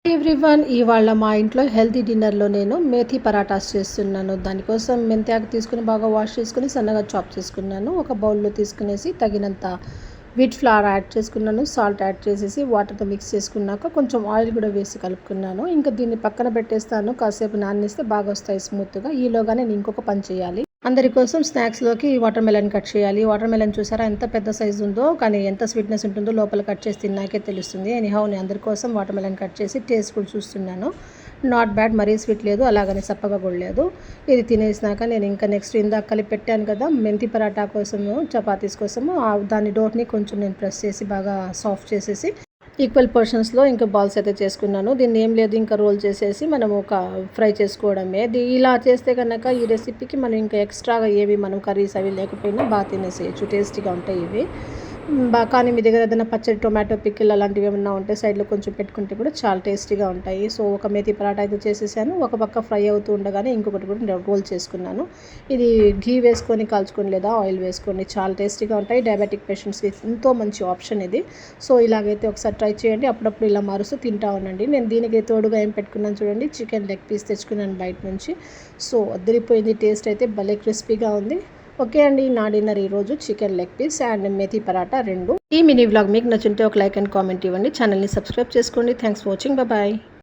Everyone, ఇవాళ మా ఇంట్లో హెల్తీ డిన్నర్లో నేను మేథీ పరాటాస్ చేస్తున్నాను. దానికోసం మెంతాకు తీసుకుని బాగా వాష్ చేసుకుని సన్నగా చాప్ చేసుకున్నాను. ఒక బౌల్లో తీసుకునేసి తగినంత వీట్ ఫ్లవర్ యాడ్ చేసుకున్నాను. సాల్ట్ యాడ్ చేసేసి వాటర్తో మిక్స్ చేసుకున్నాక కొంచెం ఆయిల్ కూడా వేసి కలుపుకున్నాను. ఇంకా దీన్ని పక్కన పెట్టేస్తాను. కాసేపు నానేస్తే బాగా వస్తాయి స్మూత్గా. ఈలోగా నేను ఇంకొక పని చేయాలి. అందరి కోసం స్నాక్స్లోకి వాటర్ మెలన్ కట్ చేయాలి. వాటర్ మెలన్ చూసారా ఎంత పెద్ద సైజు ఉందో, కానీ ఎంత స్వీట్నెస్ ఉంటుందో లోపల కట్ చేసి తిన్నాకే తెలుస్తుంది. ఎనీహౌ నేను అందరి కోసం వాటర్ మెలన్ కట్ చేసి టేస్ట్ కూడా చూస్తున్నాను. నాట్ బ్యాడ్, మరీ స్వీట్ లేదు, అలాగని చప్పగా కూడా లేదు. ఇది తినేసినాక నేను ఇంకా నెక్స్ట్ ఇందాక కలిపి పెట్టాను కదా మెంతి పరాటా కోసము, చపాతీస్ కోసము, దాని డోర్ని కొంచెం నేను ప్రెస్ చేసి బాగా సాఫ్ట్ చేసేసి ఈక్వల్ పోర్షన్స్లో ఇంకా బాల్స్ అయితే చేసుకున్నాను. దీన్ని ఏం లేదు, ఇంకా రోల్ చేసేసి మనం ఒక ఫ్రై చేసుకోవడమే. ఇలా చేస్తే కనుక ఈ రెసిపీకి మనం ఇంకా ఎక్స్ట్రాగా ఏవి మనం కర్రీస్ అవి లేకపోయినా బాగా తినేసేయచ్చు. టేస్టీగా ఉంటాయి ఇవి. కానీ మీ దగ్గర ఏదైనా పచ్చడి, టొమాటో పికిల్ అలాంటివి ఏమన్నా ఉంటే సైడ్లో కొంచెం పెట్టుకుంటే కూడా చాలా టేస్టీగా ఉంటాయి. సో ఒక మేథీ పరాటా అయితే చేసేసాను. ఒక పక్క ఫ్రై అవుతూ ఉండగానే ఇంకొకటి కూడా నేను రోల్ చేసుకున్నాను. ఇది ఘీ వేసుకొని కాల్చుకొని లేదా ఆయిల్ వేసుకొని చాలా టేస్టీగా ఉంటాయి. డయాబెటిక్ పేషెంట్స్కి ఎంతో మంచి ఆప్షన్ ఇది. సో ఇలాగైతే ఒకసారి ట్రై చేయండి. అప్పుడప్పుడు ఇలా మారుస్తూ తింటా ఉండండి. నేను దీనికి తోడుగా ఏం పెట్టుకున్నాను చూడండి, చికెన్ లెగ్ పీస్ తెచ్చుకున్నాను బయట నుంచి. సో అదిరిపోయింది, టేస్ట్ అయితే భలే క్రిస్పీగా ఉంది. ఓకే అండి, నా డిన్నర్ ఈరోజు chicken leg piece and methi paratha 2. ఈ మినీ వ్లాగ్ మీకు నచ్చుంటే ఒక లైక్ అండ్ కామెంట్ ఇవ్వండి. ఛానల్ని సబ్స్క్రైబ్ చేసుకోండి. Thanks for watching. బాయ్.